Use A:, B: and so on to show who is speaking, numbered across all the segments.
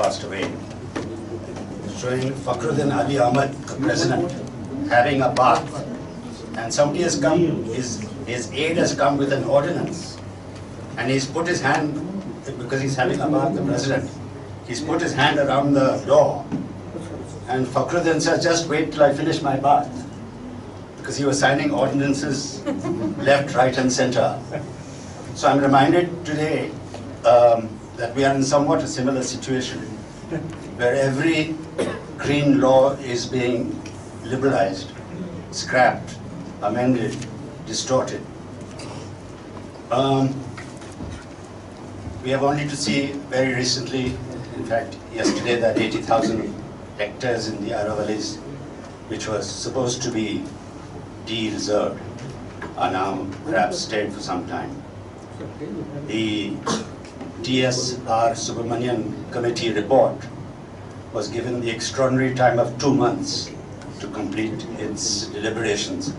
A: passed away, showing Fakhruddin Ali Ahmad, the president, having a bath. And somebody has come, his aide has come with an ordinance, and he's put his hand, because he's having a bath, the president, he's put his hand around the door, and Fakhruddin says, just wait till I finish my bath, because he was signing ordinances left, right and center. So I'm reminded today that we are in somewhat a similar situation, where every green law is being liberalized, scrapped, amended, distorted. We have only to see very recently, in fact yesterday, that 80,000 hectares in the Aravallis, which was supposed to be de-reserved, are now perhaps stayed for some time. The TSR Subramanian Committee report was given the extraordinary time of 2 months to complete its deliberations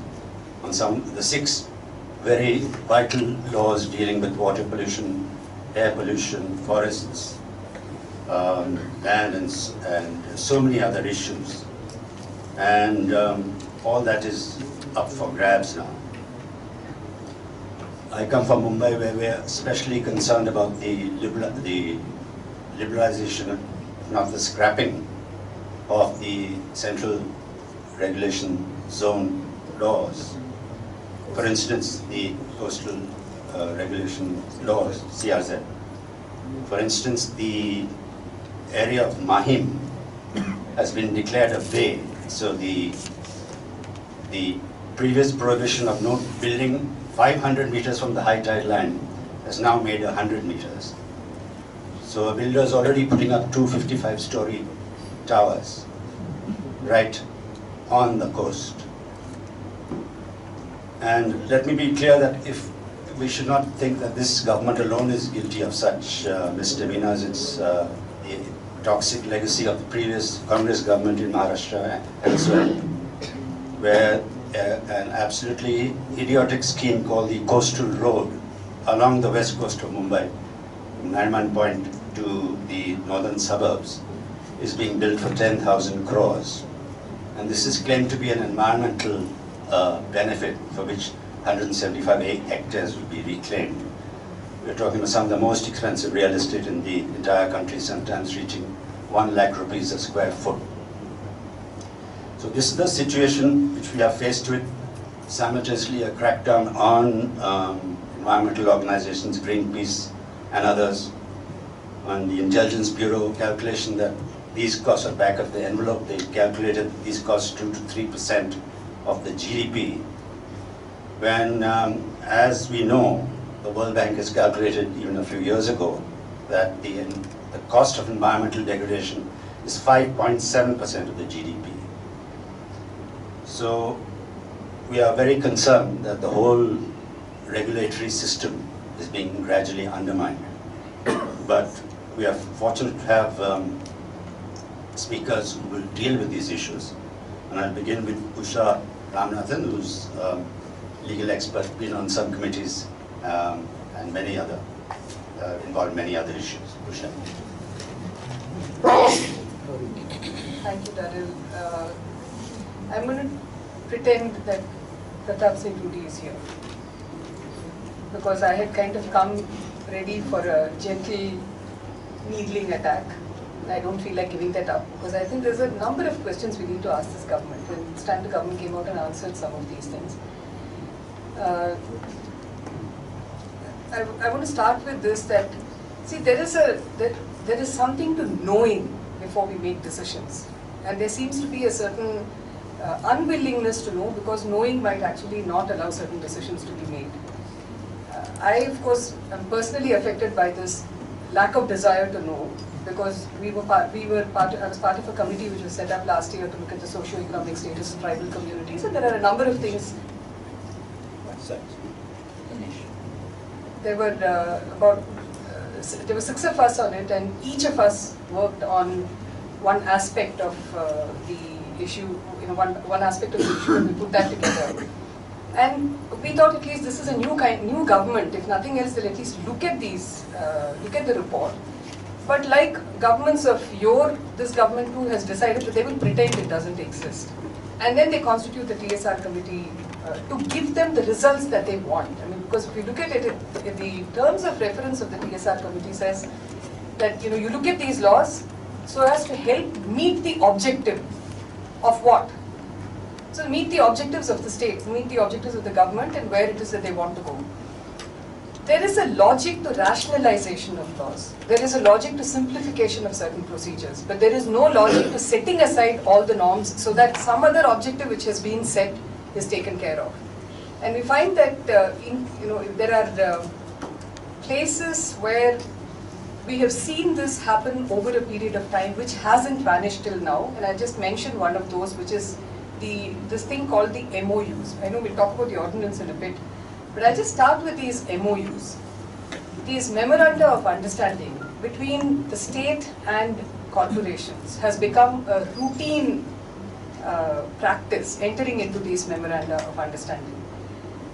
A: on the 6 very vital laws dealing with water pollution, air pollution, forests, land and so many other issues. And all that is up for grabs now. I come from Mumbai, where we are especially concerned about the liberalization, not the scrapping of the central regulation zone laws. For instance, the coastal regulation laws, CRZ. For instance, the area of Mahim has been declared a bay, so the previous prohibition of no building 500 meters from the high tide line has now made 100 meters. So a builder is already putting up 2 55-story towers right on the coast. And let me be clear that if we should not think that this government alone is guilty of such misdemeanors. It's the toxic legacy of the previous Congress government in Maharashtra and elsewhere, where an absolutely idiotic scheme called the Coastal Road along the west coast of Mumbai, from Nariman Point to the northern suburbs, is being built for 10,000 crores. And this is claimed to be an environmental benefit for which 175 hectares will be reclaimed. We're talking about some of the most expensive real estate in the entire country, sometimes reaching 1 lakh rupees a square foot. So this is the situation which we are faced with. Simultaneously a crackdown on environmental organizations, Greenpeace and others, on the Intelligence Bureau calculation that these costs are back of the envelope. They calculated these costs 2 to 3% of the GDP. When, as we know, the World Bank has calculated even a few years ago that the cost of environmental degradation is 5.7% of the GDP. So we are very concerned that the whole regulatory system is being gradually undermined. But we are fortunate to have speakers who will deal with these issues. And I'll begin with Usha Ramanathan, who's legal expert, been on subcommittees and many other, involved in many other issues. Usha.
B: Thank you, Daryl. I'm going to pretend that Pratap Singh Rudy is here, because I had kind of come ready for a gentle needling attack. I don't feel like giving that up, because I think there's a number of questions we need to ask this government, and it's time the government came out and answered some of these things. I want to start with this, that, see, there is something to knowing before we make decisions. And there seems to be a certain unwillingness to know, because knowing might actually not allow certain decisions to be made. I, of course, am personally affected by this lack of desire to know, because I was part of a committee which was set up last year to look at the socio-economic status of tribal communities, and there are a number of things. There were there were 6 of us on it, and each of us worked on one aspect of the issue, one aspect of the issue, and we put that together. And we thought, at least this is a new government. If nothing else, they'll at least look at these, look at the report, But like governments of yore, this government too has decided that they will pretend it doesn't exist. And then they constitute the TSR committee to give them the results that they want. I mean, because if you look at it, in the terms of reference of the TSR committee says that you look at these laws so as to help meet the objective of what? So meet the objectives of the state, meet the objectives of the government and where it is that they want to go. There is a logic to rationalization of laws. There is a logic to simplification of certain procedures. But there is no logic to setting aside all the norms so that some other objective which has been set is taken care of. And we find that there are places where we have seen this happen over a period of time which hasn't vanished till now. And I just mentioned one of those, which is this thing called the MOUs. I know we'll talk about the ordinance in a bit. But I'll just start with these MOUs. These memoranda of understanding between the state and corporations has become a routine practice, entering into these memoranda of understanding.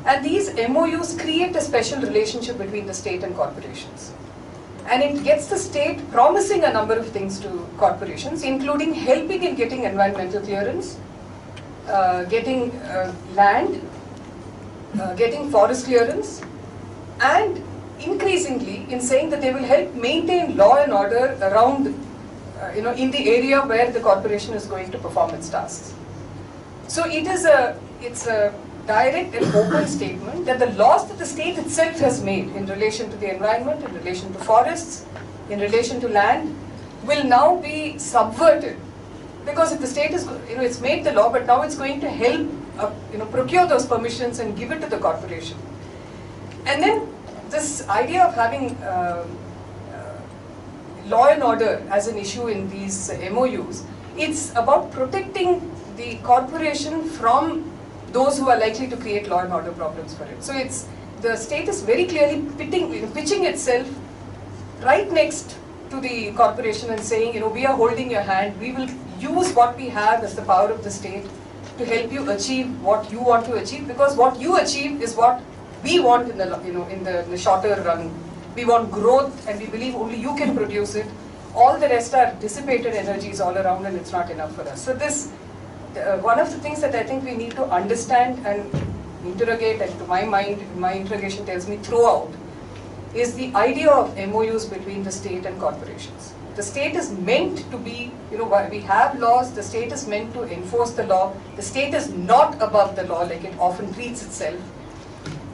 B: And these MOUs create a special relationship between the state and corporations. And it gets the state promising a number of things to corporations, including helping in getting environmental clearance, getting land, getting forest clearance, and increasingly in saying that they will help maintain law and order around, in the area where the corporation is going to perform its tasks. So it's a direct and open statement that the laws that the state itself has made in relation to the environment, in relation to forests, in relation to land, will now be subverted. Because if the state is, it's made the law, but now it's going to help procure those permissions and give it to the corporation. And then this idea of having law and order as an issue in these MOUs, it's about protecting the corporation from those who are likely to create law and order problems for it. So the state is very clearly pitching itself right next to the corporation and saying, we are holding your hand, we will use what we have as the power of the state to help you achieve what you want to achieve, because what you achieve is what we want in the shorter run. We want growth, and we believe only you can produce it. All the rest are dissipated energies all around, and it's not enough for us. So one of the things that I think we need to understand and interrogate, and to my mind, my interrogation tells me throughout, is the idea of MOUs between the state and corporations. The state is meant to be, we have laws, the state is meant to enforce the law. The state is not above the law like it often treats itself.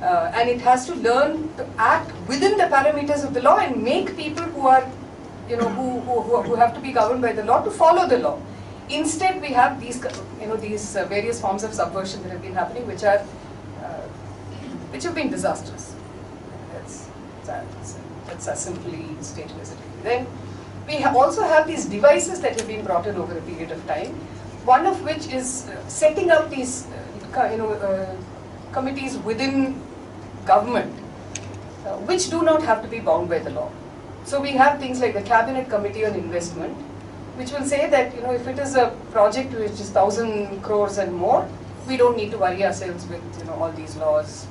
B: And it has to learn to act within the parameters of the law and make people who are, who have to be governed by the law to follow the law. Instead, we have these, these various forms of subversion that have been happening, which have been disastrous. That's as simply stated as it is. Then we also have these devices that have been brought in over a period of time. One of which is setting up these, committees within government, which do not have to be bound by the law. So we have things like the Cabinet Committee on Investment, which will say that if it is a project which is 1,000 crores and more, we don't need to worry ourselves with all these laws.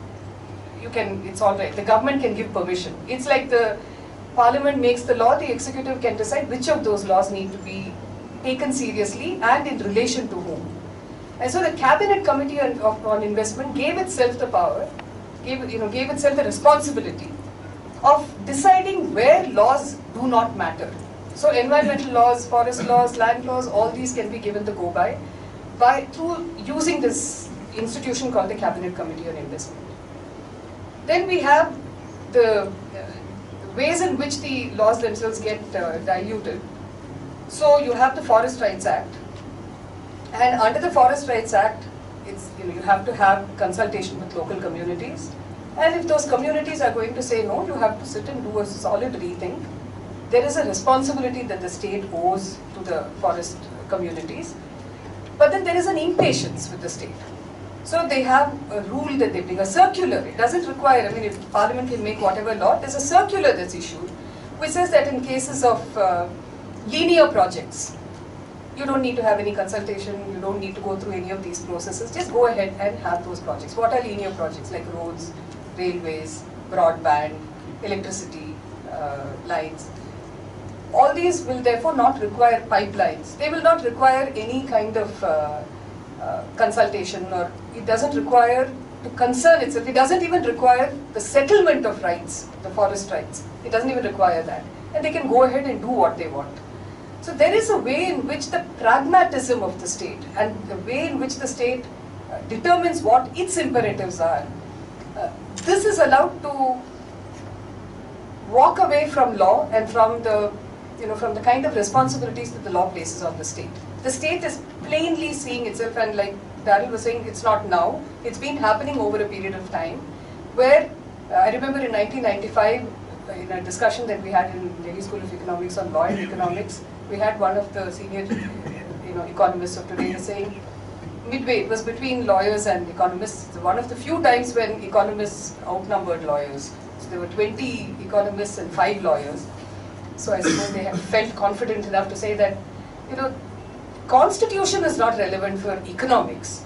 B: It's all right. The government can give permission. It's like the Parliament makes the law, the executive can decide which of those laws need to be taken seriously and in relation to whom. And so the Cabinet Committee on Investment gave itself the power, gave itself the responsibility of deciding where laws do not matter. So environmental laws, forest laws, land laws, all these can be given the go by through using this institution called the Cabinet Committee on Investment. Then we have the ways in which the laws themselves get diluted. So you have the Forest Rights Act, and under the Forest Rights Act, you have to have consultation with local communities. And if those communities are going to say no, you have to sit and do a solid rethink. There is a responsibility that the state owes to the forest communities. But then there is an impatience with the state. So they have a rule that they bring, a circular. It doesn't require, if Parliament can make whatever law, there's a circular that's issued, which says that in cases of linear projects, you don't need to have any consultation, you don't need to go through any of these processes, just go ahead and have those projects. What are linear projects? Like roads, railways, broadband, electricity lines. All these will therefore not require pipelines. They will not require any kind of consultation, or it doesn't require to concern itself. It doesn't even require the settlement of rights, the forest rights. It doesn't even require that. And they can go ahead and do what they want. So there is a way in which the pragmatism of the state and the way in which the state determines what its imperatives are, this is allowed to walk away from law and from the, from the kind of responsibilities that the law places on the state. The state is plainly seeing itself, and like Daryl was saying, it's not now, it's been happening over a period of time, where I remember in 1995, in a discussion that we had in Delhi School of Economics on law and economics, we had one of the senior economists of today saying, midway, it was between lawyers and economists, one of the few times when economists outnumbered lawyers. So there were 20 economists and 5 lawyers. So I suppose they have felt confident enough to say that, constitution is not relevant for economics.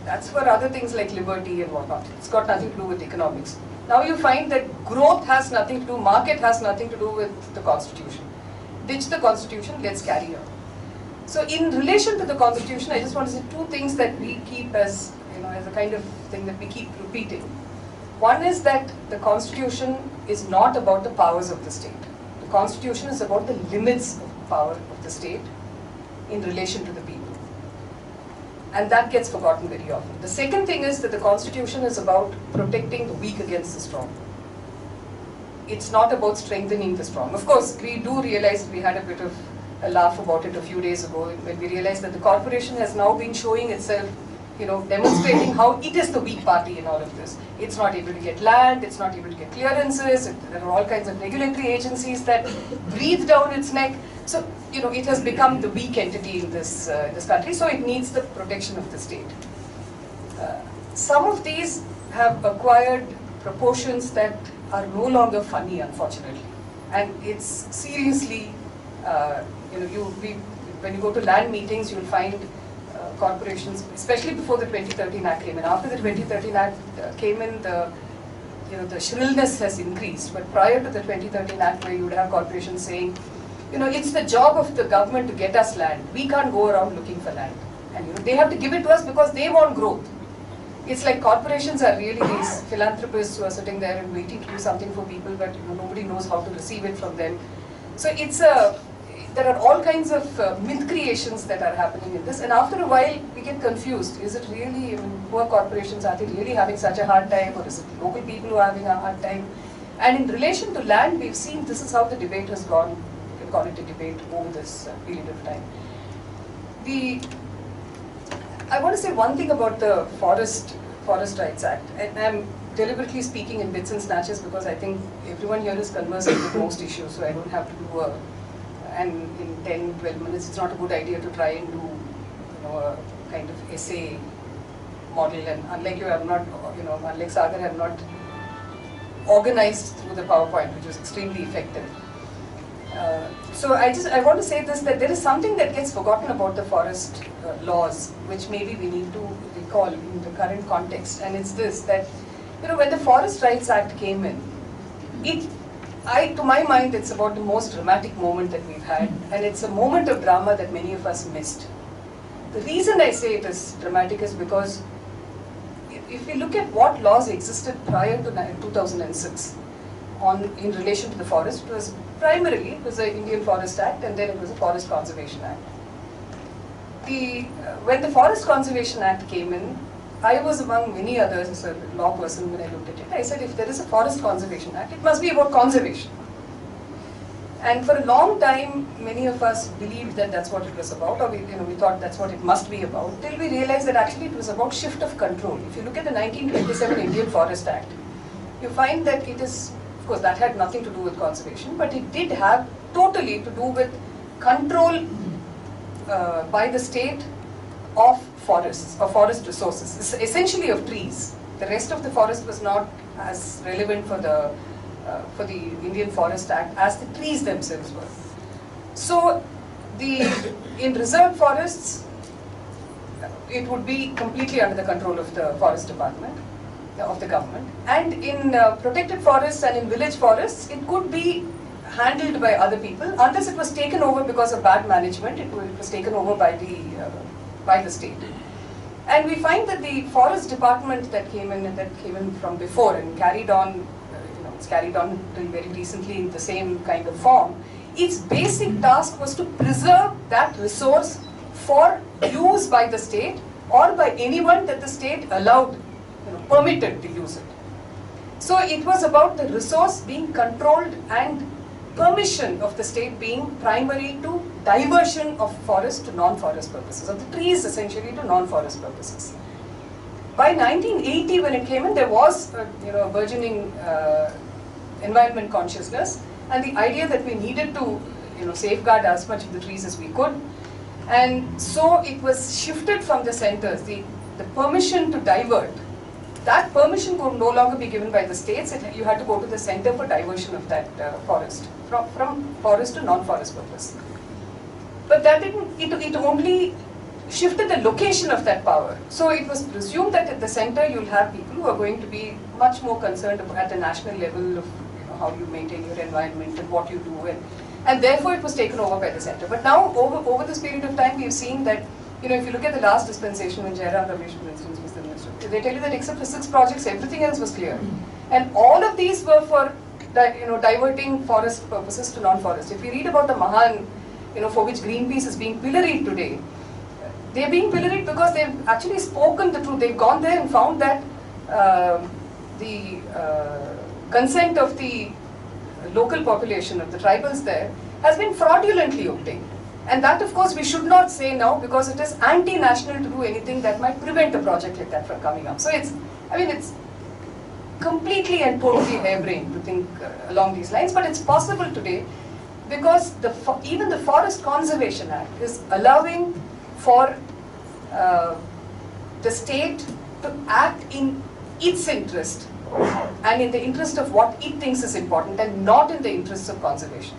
B: That's for other things like liberty and whatnot. It's got nothing to do with economics. Now you find that growth has nothing to do, market has nothing to do with the constitution. Ditch the constitution, let's carry on. So in relation to the constitution, I just want to say 2 things that we keep as, as a kind of thing that we keep repeating. One is that the constitution is not about the powers of the state. The constitution is about the limits of power of the state in relation to the people. And that gets forgotten very often. The second thing is that the constitution is about protecting the weak against the strong. It's not about strengthening the strong. Of course, we do realize, we had a bit of a laugh about it a few days ago when we realized that the corporation has now been showing itself, demonstrating how it is the weak party in all of this. It's not able to get land, it's not able to get clearances, there are all kinds of regulatory agencies that breathe down its neck. So, it has become the weak entity in this country, so it needs the protection of the state. Some of these have acquired proportions that are no longer funny, unfortunately. And it's seriously, when you go to land meetings, you'll find corporations, especially before the 2013 Act came in. After the 2013 Act came in, the shrillness has increased. But prior to the 2013 Act, where you would have corporations saying, it's the job of the government to get us land. We can't go around looking for land. And they have to give it to us because they want growth. It's like corporations are really these philanthropists who are sitting there and waiting to do something for people, but nobody knows how to receive it from them. So there are all kinds of myth creations that are happening in this, and after a while we get confused. Is it really, poor corporations, are they really having such a hard time, or is it local people who are having a hard time? And in relation to land, we've seen this is how the debate has gone, you can call it a debate over this period of time. I want to say one thing about the Forest Rights Act, and I'm deliberately speaking in bits and snatches because I think everyone here is conversant with most issues, so I don't have to do and in 10, 12 minutes, it's not a good idea to try and do, a kind of essay model. And unlike you, I'm not, unlike Sagar, I'm not organized through the PowerPoint, which was extremely effective. So I want to say this, that there is something that gets forgotten about the forest laws, which maybe we need to recall in the current context. And it's this, that, when the Forest Rights Act came in, to my mind, it's about the most dramatic moment that we've had, and it's a moment of drama that many of us missed. The reason I say it is dramatic is because if we look at what laws existed prior to 2006 in relation to the forest, it was primarily, it was the Indian Forest Act, and then it was the Forest Conservation Act. When the Forest Conservation Act came in, I was among many others as a law person when I looked at it. I said, if there is a Forest Conservation Act, it must be about conservation. And for a long time, many of us believed that that's what it was about, or we thought that's what it must be about, till we realized that actually it was about shift of control. If you look at the 1927 Indian Forest Act, you find that it is, of course, that had nothing to do with conservation, but it did have totally to do with control by the state of forests, or forest resources, essentially of trees. The rest of the forest was not as relevant for the Indian Forest Act as the trees themselves were. So in reserved forests, it would be completely under the control of the forest department, of the government. And in protected forests and in village forests, it could be handled by other people unless it was taken over because of bad management. It was taken over by the state. And we find that the forest department that came in from before and carried on, it's carried on till very recently in the same kind of form. Its basic task was to preserve that resource for use by the state or by anyone that the state allowed, permitted to use it. So it was about the resource being controlled and permission of the state being primary to diversion of forest to non-forest purposes, of the trees essentially to non-forest purposes. By 1980, when it came in, there was a burgeoning environment consciousness, and the idea that we needed to safeguard as much of the trees as we could. And so it was shifted from the centers, the permission to divert. That permission could no longer be given by the states. You had to go to the center for diversion of that forest, from forest to non-forest purpose. But that didn't, it only shifted the location of that power. So it was presumed that at the center you'll have people who are going to be much more concerned at the national level of how you maintain your environment and what you do, and therefore it was taken over by the center. But now over this period of time we've seen that, if you look at the last dispensation when Jairam Ramesh, for instance, was the minister, they tell you that except for 6 projects, everything else was clear. And all of these were for diverting forest purposes to non-forest. If we read about the Mahan, for which Greenpeace is being pilloried today, they're being pilloried because they've actually spoken the truth. They've gone there and found that the consent of the local population, of the tribals there, has been fraudulently obtained. And that, of course, we should not say now because it is anti-national to do anything that might prevent a project like that from coming up. So it's completely and totally harebrained to think along these lines, but it's possible today because even the Forest Conservation Act is allowing for the state to act in its interest and in the interest of what it thinks is important and not in the interests of conservation.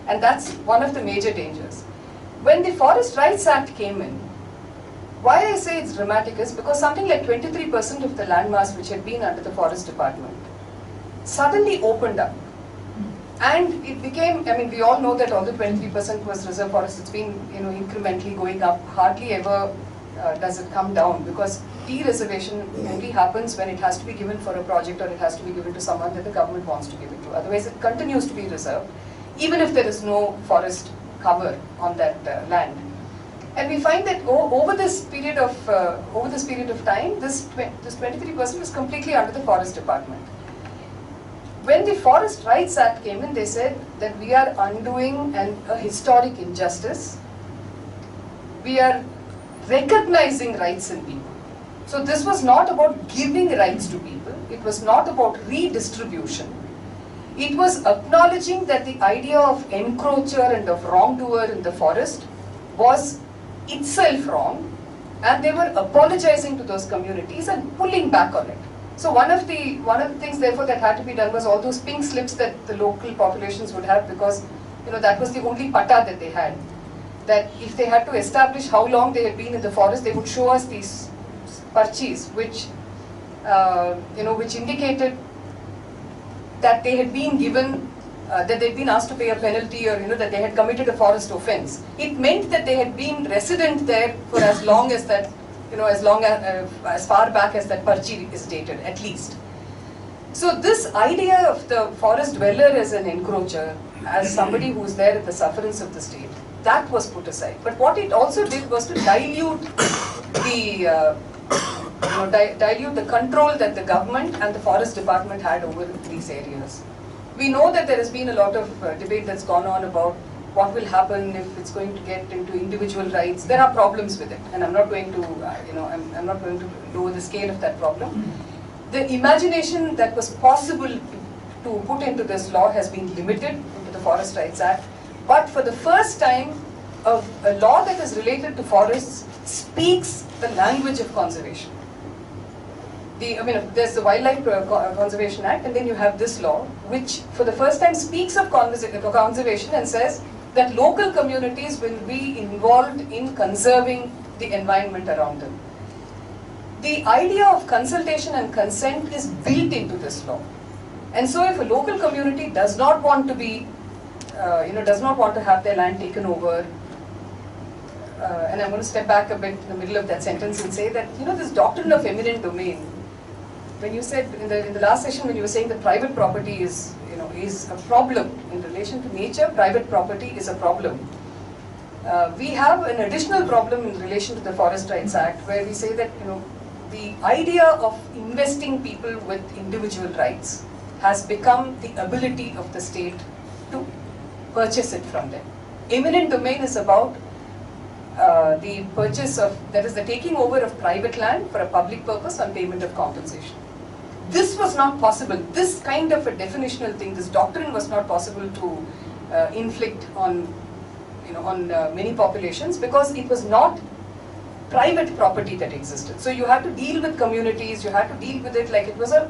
B: And that's one of the major dangers. When the Forest Rights Act came in, why I say it's dramatic is because something like 23% of the landmass which had been under the Forest Department suddenly opened up. And it became, we all know that although 23% was reserve forest, it's been incrementally going up. Hardly ever does it come down because dereservation only happens when it has to be given for a project or it has to be given to someone that the government wants to give it to. Otherwise it continues to be reserved, even if there is no forest cover on that land. And we find that over this period of time, this 23% is completely under the Forest Department. When the Forest Rights Act came in, they said that we are undoing a historic injustice. We are recognizing rights in people. So this was not about giving rights to people. It was not about redistribution. It was acknowledging that the idea of encroacher and of wrongdoer in the forest was itself wrong, and they were apologizing to those communities and pulling back on it. So one of the things therefore that had to be done was all those pink slips that the local populations would have, because that was the only patta that they had. That if they had to establish how long they had been in the forest, they would show us these parchis which which indicated that they had been given, that they'd been asked to pay a penalty, or that they had committed a forest offence. It meant that they had been resident there for as long as that, as far back as that parchi is dated, at least. So this idea of the forest dweller as an encroacher, as somebody who is there at the sufferance of the state, that was put aside. But what it also did was to dilute the dilute the control that the government and the Forest Department had over these areas. We know that there has been a lot of debate that's gone on about what will happen if it's going to get into individual rights. There are problems with it, and I'm not going to, I'm not going to lower the scale of that problem. The imagination that was possible to put into this law has been limited into the Forest Rights Act. But for the first time, a law that is related to forests speaks the language of conservation. There's the Wildlife Conservation Act, and then you have this law, which for the first time speaks of conservation and says that local communities will be involved in conserving the environment around them. The idea of consultation and consent is built into this law. And so if a local community does not want to be does not want to have their land taken over. And I'm going to step back a bit in the middle of that sentence and say that, this doctrine of eminent domain, when you said in the last session, when you were saying that private property is a problem in relation to nature, private property is a problem. We have an additional problem in relation to the Forest Rights Act, where we say that the idea of investing people with individual rights has become the ability of the state to purchase it from them. Eminent domain is about the purchase of, that is the taking over of private land for a public purpose on payment of compensation. This was not possible. This kind of a definitional thing, this doctrine was not possible to inflict on many populations, because it was not private property that existed. So you had to deal with communities, you had to deal with it like it was a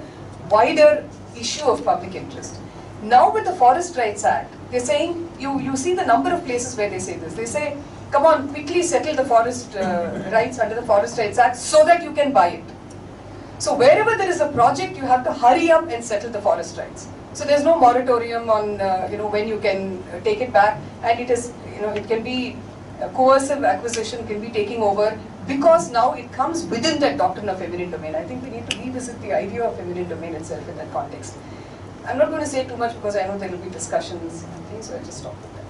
B: wider issue of public interest. Now with the Forest Rights Act, they're saying, you see the number of places where they say this. They say, come on, quickly settle the forest rights under the Forest Rights Act so that you can buy it. So wherever there is a project, you have to hurry up and settle the forest rights. So there's no moratorium on when you can take it back, and it is it can be a coercive acquisition, can be taking over, because now it comes within that doctrine of eminent domain. I think we need to revisit the idea of eminent domain itself in that context. I'm not going to say too much because I know there will be discussions and things, so I'll just stop with that.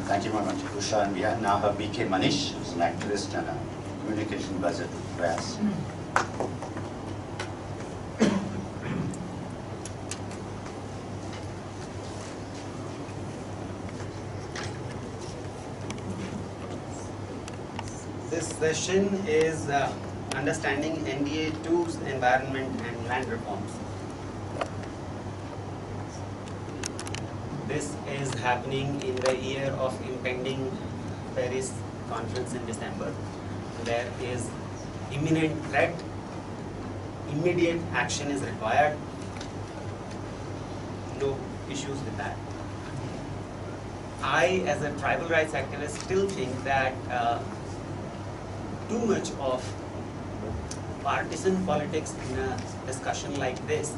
A: Thank you very much, Usha. And we now have B.K. Manish, who's an activist and a communication buzzer at RAS.
C: This session is understanding NDA 2's environment and land reforms. This is happening in the year of impending Paris conference in December. There is imminent threat, immediate action is required. No issues with that. I, as a tribal rights activist, still think that too much of partisan politics in a discussion like this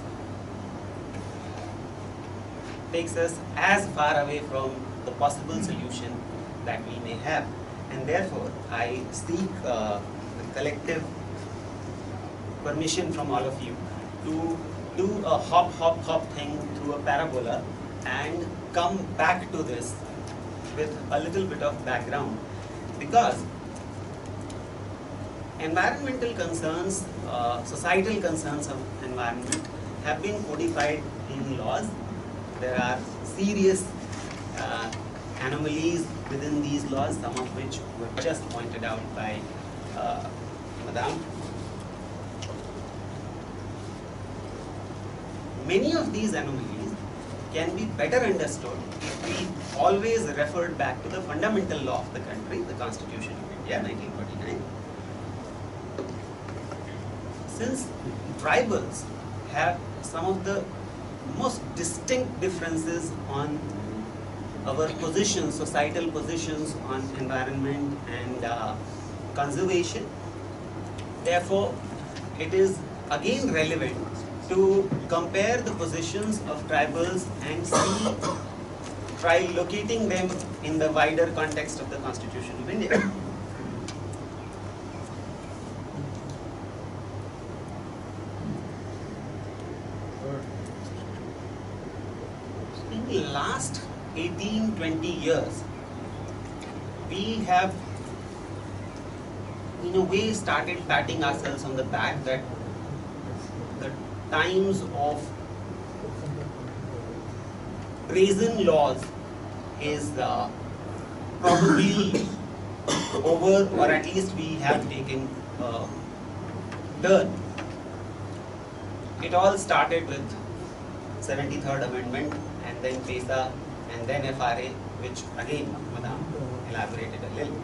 C: takes us as far away from the possible solution that we may have. And therefore, I seek the collective permission from all of you to do a hop thing through a parabola and come back to this with a little bit of background. Because environmental concerns, societal concerns of environment have been codified in laws. There are serious anomalies within these laws, some of which were just pointed out by Madam. Many of these anomalies can be better understood if we always referred back to the fundamental law of the country, the Constitution of India, 1949. Since tribals have some of the most distinct differences on our positions, societal positions on environment and conservation, therefore it is again relevant to compare the positions of tribals and try locating them in the wider context of the Constitution of India. In the last 18-20 years, we have in a way started patting ourselves on the back that the times of brazen laws is probably over, or at least we have taken a turn. It all started with 73rd Amendment, and then PESA, and then FRA, which again, Madam elaborated a little.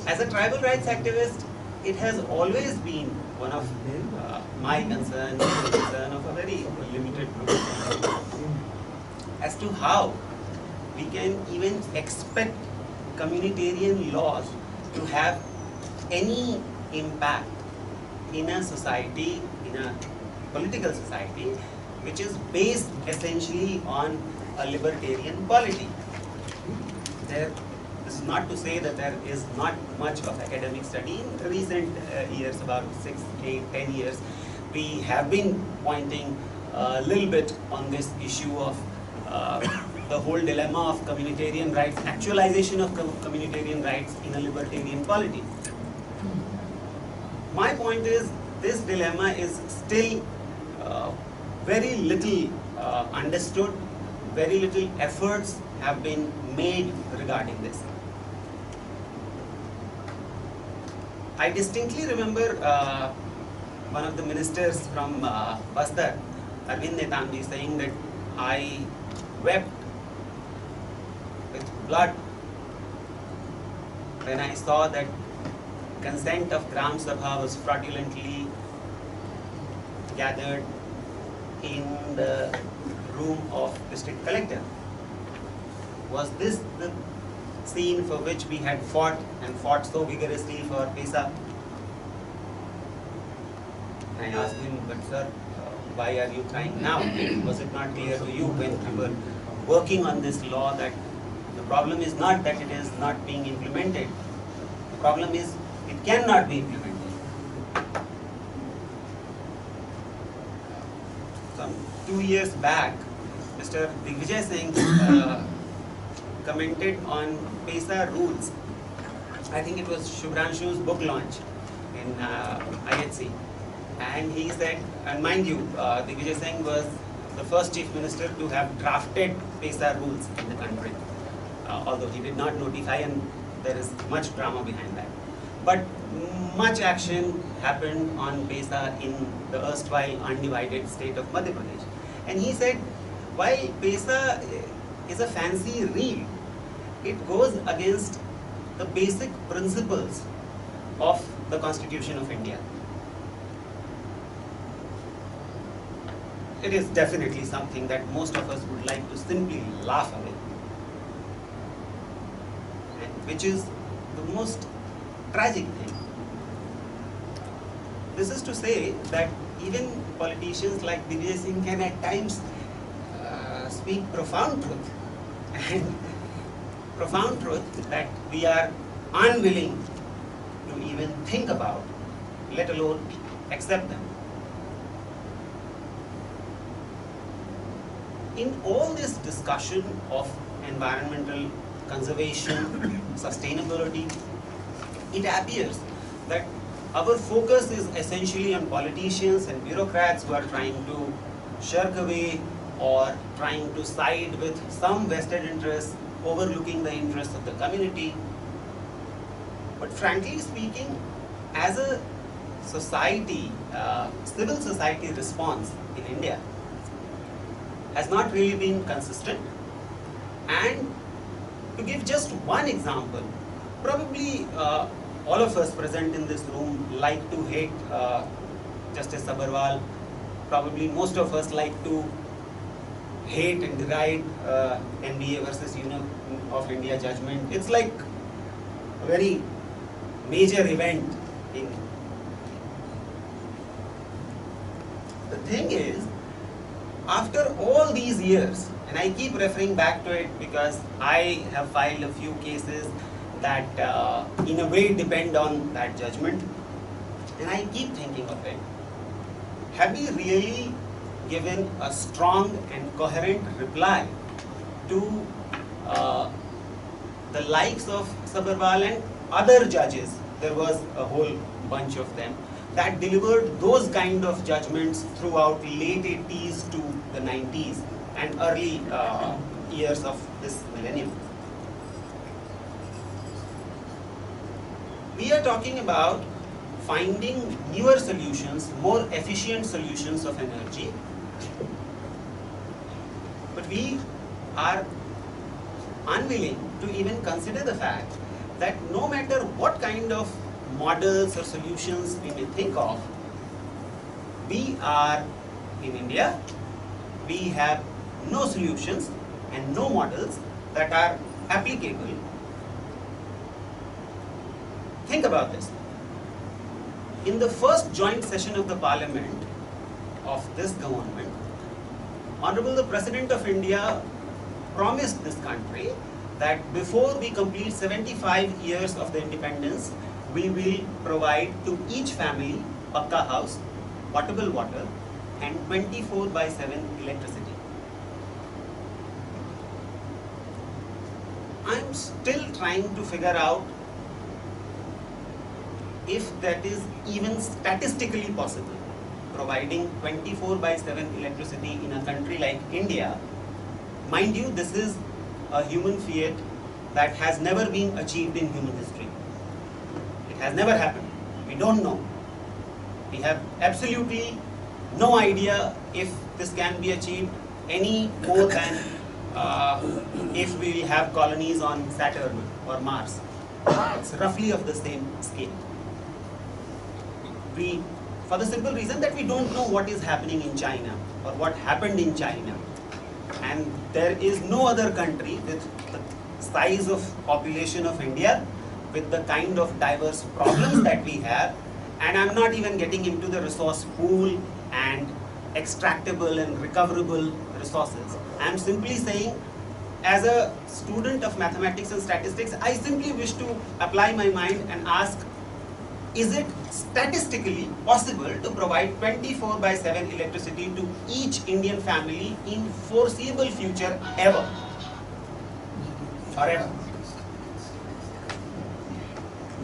C: As a tribal rights activist, it has always been one of my concern, the concern of a very limited group, as to how we can even expect communitarian laws to have any impact in a society, in a political society, which is based essentially on a libertarian polity. This is not to say that there is not much of academic study. In recent years, about 6, 8, 10 years, we have been pointing a little bit on this issue of the whole dilemma of communitarian rights, actualization of communitarian rights in a libertarian polity. My point is, this dilemma is still very little understood, very little efforts have been made regarding this. I distinctly remember one of the ministers from Bastar, Arvind Netamji, saying that I wept with blood when I saw that consent of Gram Sabha was fraudulently gathered in the room of district collector. Was this the scene for which we had fought and fought so vigorously for PESA? I asked him, but sir, why are you crying now? Was it not clear to you when we were working on this law that the problem is not that it is not being implemented, the problem is it cannot be implemented. Some 2 years back, Mr. Digvijay Singh commented on PESA rules. I think it was Shubhranshu's book launch in IHC. And he said, and mind you, Digvijay Singh was the first chief minister to have drafted PESA rules in the country. Although he did not notify, and there is much drama behind that. But much action happened on PESA in the erstwhile undivided state of Madhya Pradesh. And he said, while PESA is a fancy reel, it goes against the basic principles of the Constitution of India. It is definitely something that most of us would like to simply laugh away, and which is the most tragic thing. This is to say that even politicians like Digvijay Singh can at times speak profound truth, and profound truth that we are unwilling to even think about, let alone accept them. In all this discussion of environmental conservation, sustainability, it appears that our focus is essentially on politicians and bureaucrats who are trying to shirk away or trying to side with some vested interests, overlooking the interests of the community. But frankly speaking, as a society, civil society response in India has not really been consistent. And to give just one example, probably all of us present in this room like to hate Justice Sabharwal. Probably most of us like to hate and deride NBA versus Union of India judgment. It's like a very major event in. The thing is, after all these years, and I keep referring back to it because I have filed a few cases that in a way depend on that judgment, and I keep thinking of it. Have we really given a strong and coherent reply to the likes of Sabharwal and other judges? There was a whole bunch of them that delivered those kind of judgments throughout late 80s to the 90s and early years of this millennium. We are talking about finding newer solutions, more efficient solutions of energy, but we are unwilling to even consider the fact that no matter what kind of models or solutions we may think of, we are in India, we have no solutions and no models that are applicable. Think about this. in the first joint session of the Parliament of this government, Honorable the President of India promised this country that before we complete 75 years of the independence, we will provide to each family pakka house, potable water, and 24/7 electricity. I'm still trying to figure out if that is even statistically possible, providing 24/7 electricity in a country like India. Mind you, this is a human feat that has never been achieved in human history. It has never happened. We don't know. We have absolutely no idea if this can be achieved any more than if we have colonies on Saturn or Mars. It's roughly of the same scale. For the simple reason that we don't know what is happening in China or what happened in China. And there is no other country with the size of population of India, with the kind of diverse problems that we have, and I'm not even getting into the resource pool and extractable and recoverable resources. I'm simply saying, as a student of mathematics and statistics, I simply wish to apply my mind and ask, is it statistically possible to provide 24/7 electricity to each Indian family in foreseeable future ever? Forever.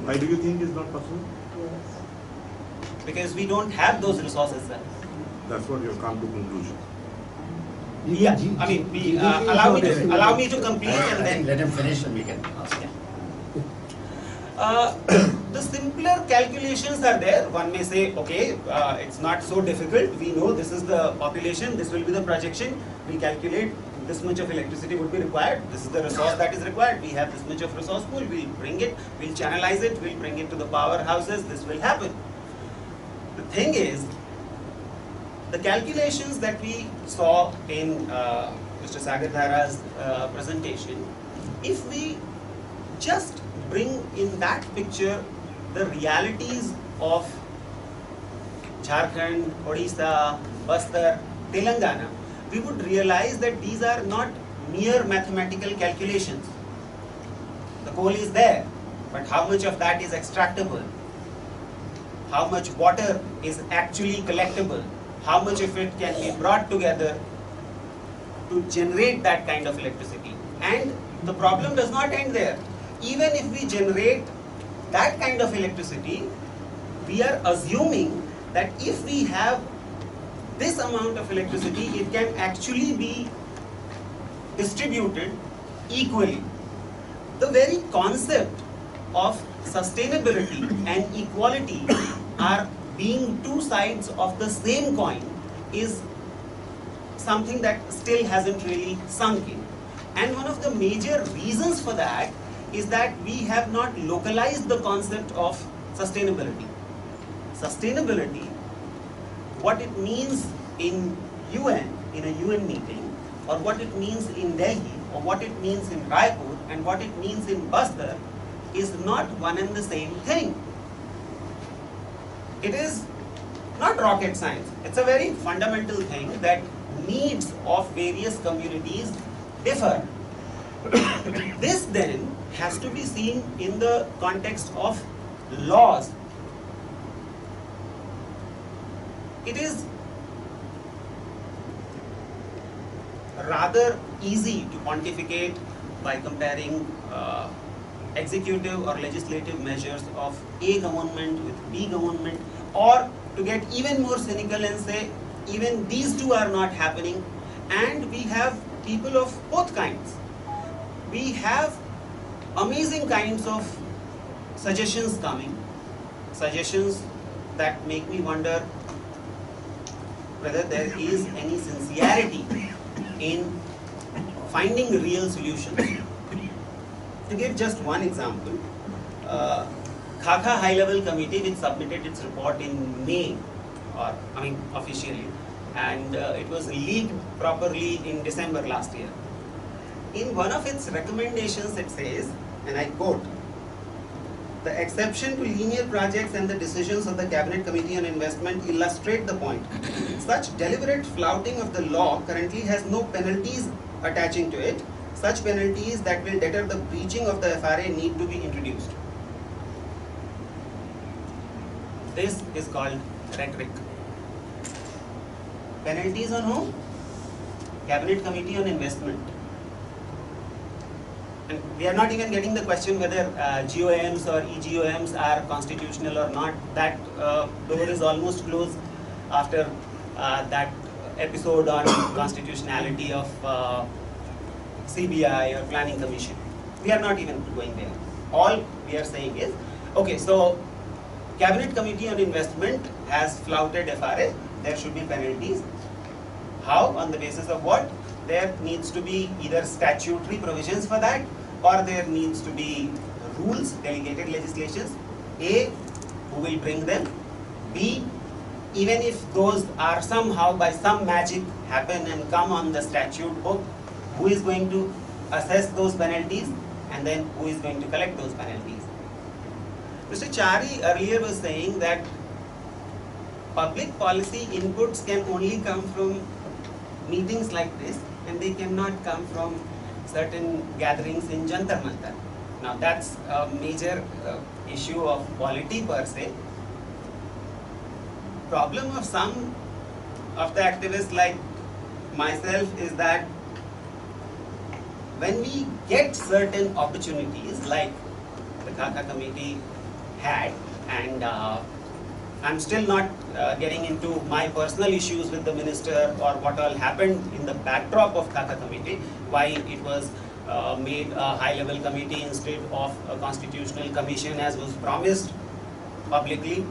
D: Why do you think it's not possible?
C: Because we don't have those resources, sir.
D: That's what you have come to conclusion.
C: Yeah, I mean, allow me to complete and then
A: Let him finish and we can ask.
C: the simpler calculations are there. One may say, okay, it's not so difficult. We know this is the population, this will be the projection. We calculate this much of electricity would be required. This is the resource that is required. We have this much of resource pool. We'll bring it, we'll channelize it, we'll bring it to the powerhouses. This will happen. The thing is, the calculations that we saw in Mr. Sagardhara's presentation, if we just bring in that picture the realities of Jharkhand, Odisha, Bastar, Telangana, we would realize that these are not mere mathematical calculations. The coal is there, but how much of that is extractable? How much water is actually collectible? How much of it can be brought together to generate that kind of electricity? And the problem does not end there. Even if we generate that kind of electricity, we are assuming that if we have this amount of electricity, it can actually be distributed equally. The very concept of sustainability and equality are being two sides of the same coin is something that still hasn't really sunk in. And one of the major reasons for that is that we have not localized the concept of sustainability. Sustainability, what it means in UN, in a UN meeting, or what it means in Delhi, or what it means in Raipur, and what it means in Bastar, is not one and the same thing. It is not rocket science. It's a very fundamental thing that needs of various communities differ. This then has to be seen in the context of laws. It is rather easy to pontificate by comparing executive or legislative measures of A government with B government, or to get even more cynical and say even these two are not happening, and we have people of both kinds. We have amazing kinds of suggestions coming, suggestions that make me wonder whether there is any sincerity in finding real solutions. To give just one example, Khaka High Level Committee, which submitted its report in May, officially, and it was leaked properly in December last year. In one of its recommendations it says, and I quote, The exception to linear projects and the decisions of the Cabinet Committee on Investment illustrate the point. Such deliberate flouting of the law currently has no penalties attaching to it. Such penalties that will deter the breaching of the FRA need to be introduced. This is called rhetoric. Penalties on whom? Cabinet Committee on Investment. And we are not even getting the question whether GOMs or EGOMs are constitutional or not. That door is almost closed after that episode on constitutionality of CBI or Planning Commission. We are not even going there. All we are saying is, okay, so Cabinet Committee on Investment has flouted FRA, there should be penalties. How? On the basis of what? There needs to be either statutory provisions for that, or there needs to be rules, delegated legislations. A, who will bring them? B, even if those are somehow by some magic happen and come on the statute book, who is going to assess those penalties, and then who is going to collect those penalties? Mr. Chari earlier was saying that public policy inputs can only come from meetings like this, and they cannot come from certain gatherings in Jantar Mantar. Now that's a major issue of polity per se. Problem of some of the activists like myself is that when we get certain opportunities like the Khaka committee had, and I'm still not getting into my personal issues with the minister or what all happened in the backdrop of Khaka committee, why it was made a high-level committee instead of a constitutional commission as was promised publicly.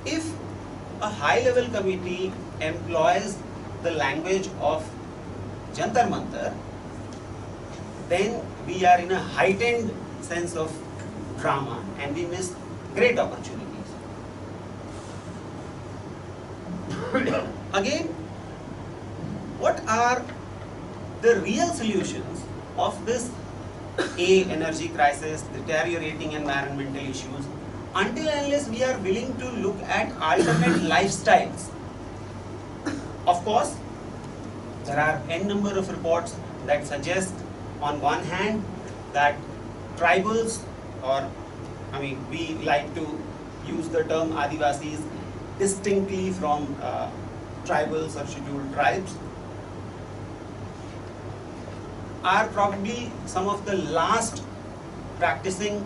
C: If a high-level committee employs the language of Jantar Mantar, then we are in a heightened sense of drama and we miss great opportunities. Again, what are the real solutions of this energy crisis, deteriorating environmental issues, until and unless we are willing to look at alternate lifestyles? Of course, there are n number of reports that suggest, on one hand, that tribals, or we like to use the term Adivasis distinctly from tribals or scheduled tribes, are probably some of the last practicing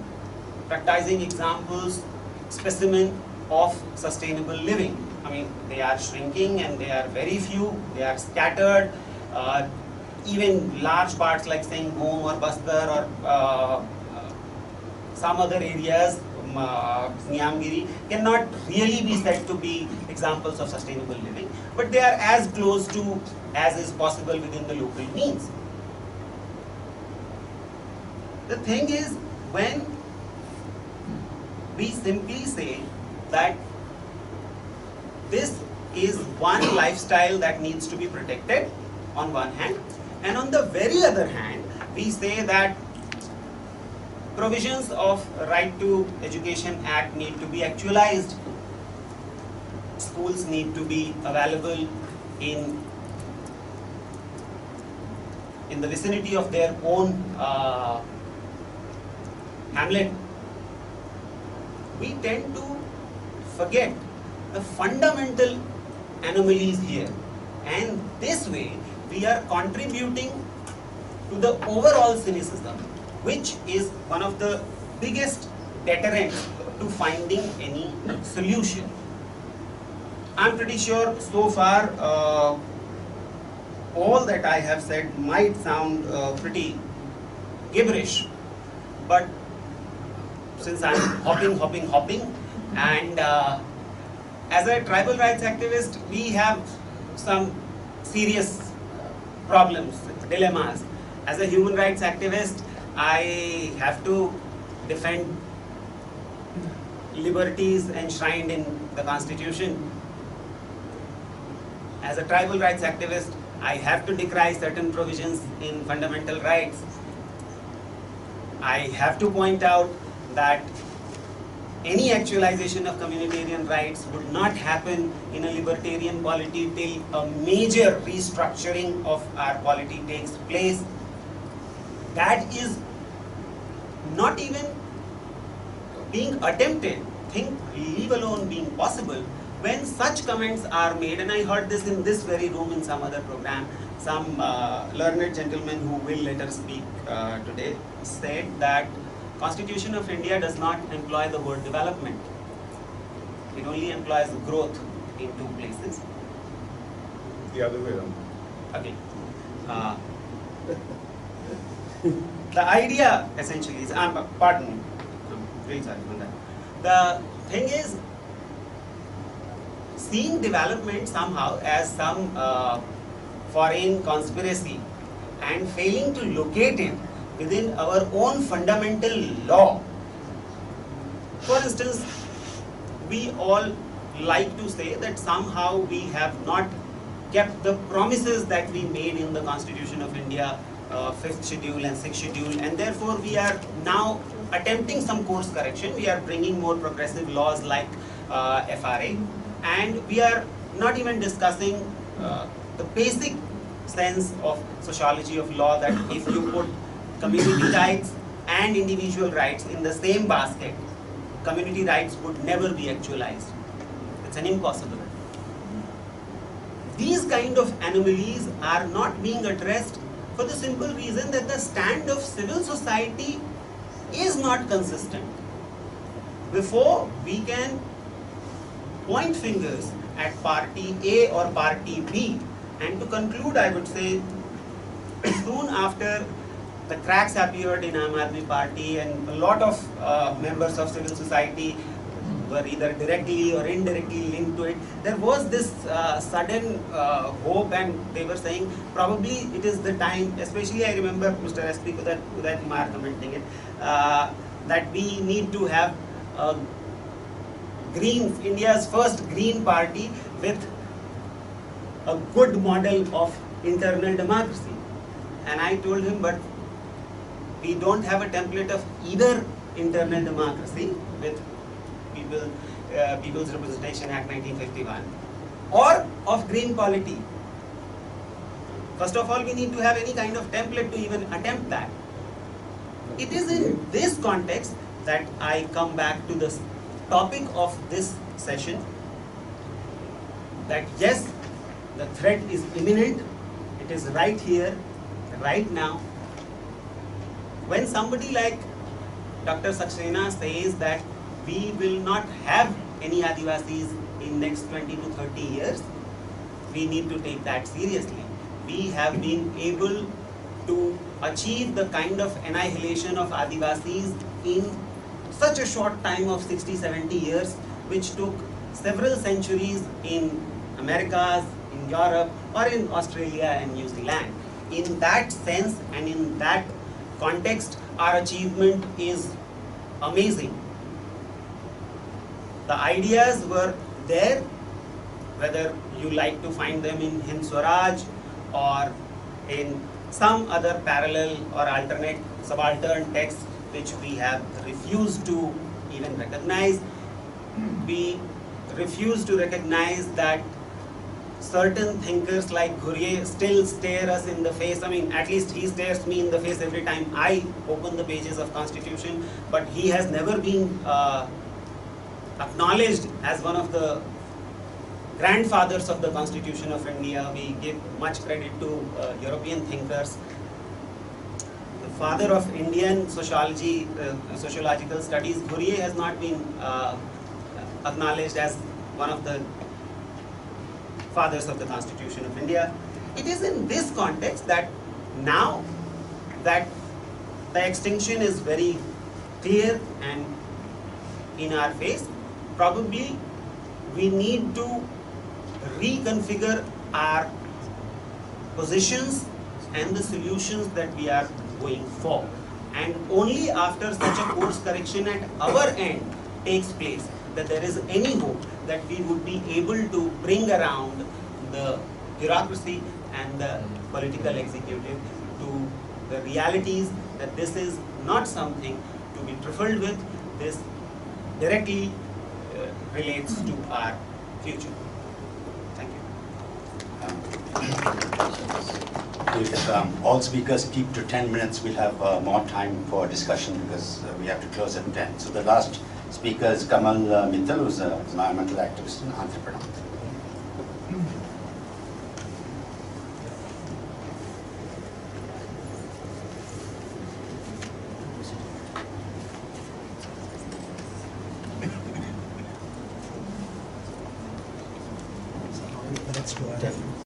C: examples, specimen of sustainable living. They are shrinking and they are very few, they are scattered. Even large parts like saying Bhum or Bastar or some other areas, Niyamgiri, cannot really be said to be examples of sustainable living, but they are as close to as is possible within the local means. The thing is, when we simply say that this is one lifestyle that needs to be protected on one hand, and on the very other hand, we say that provisions of Right to Education Act need to be actualized. Schools need to be available in the vicinity of their own hamlet. We tend to forget the fundamental anomalies here, and this way we are contributing to the overall cynicism, which is one of the biggest deterrents to finding any solution. I'm pretty sure so far all that I have said might sound pretty gibberish, but since I'm hopping, and as a tribal rights activist, we have some serious problems, dilemmas. As a human rights activist, I have to defend liberties enshrined in the Constitution. As a tribal rights activist, I have to decry certain provisions in fundamental rights. I have to point out that any actualization of communitarian rights would not happen in a libertarian polity till a major restructuring of our polity takes place. That is not even being attempted, leave alone being possible, when such comments are made. And I heard this in this very room in some other program. Some learned gentleman who will later speak today said that Constitution of India does not employ the word development. It only employs growth in two places.
D: The other way around.
C: Okay. The idea essentially is, pardon me, I'm really sorry for that. The thing is, seeing development somehow as some foreign conspiracy and failing to locate it within our own fundamental law. For instance, we all like to say that somehow we have not kept the promises that we made in the Constitution of India, 5th schedule and 6th schedule, and therefore we are now attempting some course correction. We are bringing more progressive laws like FRA, and we are not even discussing the basic sense of sociology of law, that if you put community rights and individual rights in the same basket, community rights would never be actualized. It's an impossible. These kind of anomalies are not being addressed for the simple reason that the stand of civil society is not consistent. Before we can point fingers at party A or party B, and to conclude, I would say, soon after the cracks appeared in Aam Aadmi Party, and a lot of members of civil society were either directly or indirectly linked to it, there was this sudden hope, and they were saying probably it is the time, especially I remember Mr. S.P. Uday Kumar commenting it, that we need to have India's first green party with a good model of internal democracy. And I told him, but we don't have a template of either internal democracy with People's Representation Act 1951 or of green polity. First of all, we need to have any kind of template to even attempt that. It is in this context that I come back to the topic of this session, that yes, the threat is imminent, it is right here, right now. When somebody like Dr. Saxena says that we will not have any Adivasis in next 20 to 30 years, we need to take that seriously. We have been able to achieve the kind of annihilation of Adivasis in such a short time of 60-70 years, which took several centuries in Americas, in Europe, or in Australia and New Zealand. In that sense and in that context, our achievement is amazing. The ideas were there, whether you like to find them in Hind Swaraj or in some other parallel or alternate subaltern text which we have refused to even recognize. We refuse to recognize that certain thinkers like Ghurye still stare us in the face. I mean, at least he stares me in the face every time I open the pages of Constitution, but he has never been acknowledged as one of the grandfathers of the Constitution of India. We give much credit to European thinkers. The father of Indian sociology, sociological studies, Ghurye, has not been acknowledged as one of the fathers of the Constitution of India. It is in this context that now that the extinction is very clear and in our face, probably we need to reconfigure our positions and the solutions that we are going for. And only after such a course correction at our end takes place that there is any hope that we would be able to bring around the bureaucracy and the political executive to the realities that this is not something to be trifled with. This directly relates to our future. Thank you.
A: If all speakers keep to 10 minutes, we'll have more time for discussion because we have to close at 10. So the last speaker is Kamal Mittal, who's an environmental activist and entrepreneur.
E: Let's go ahead.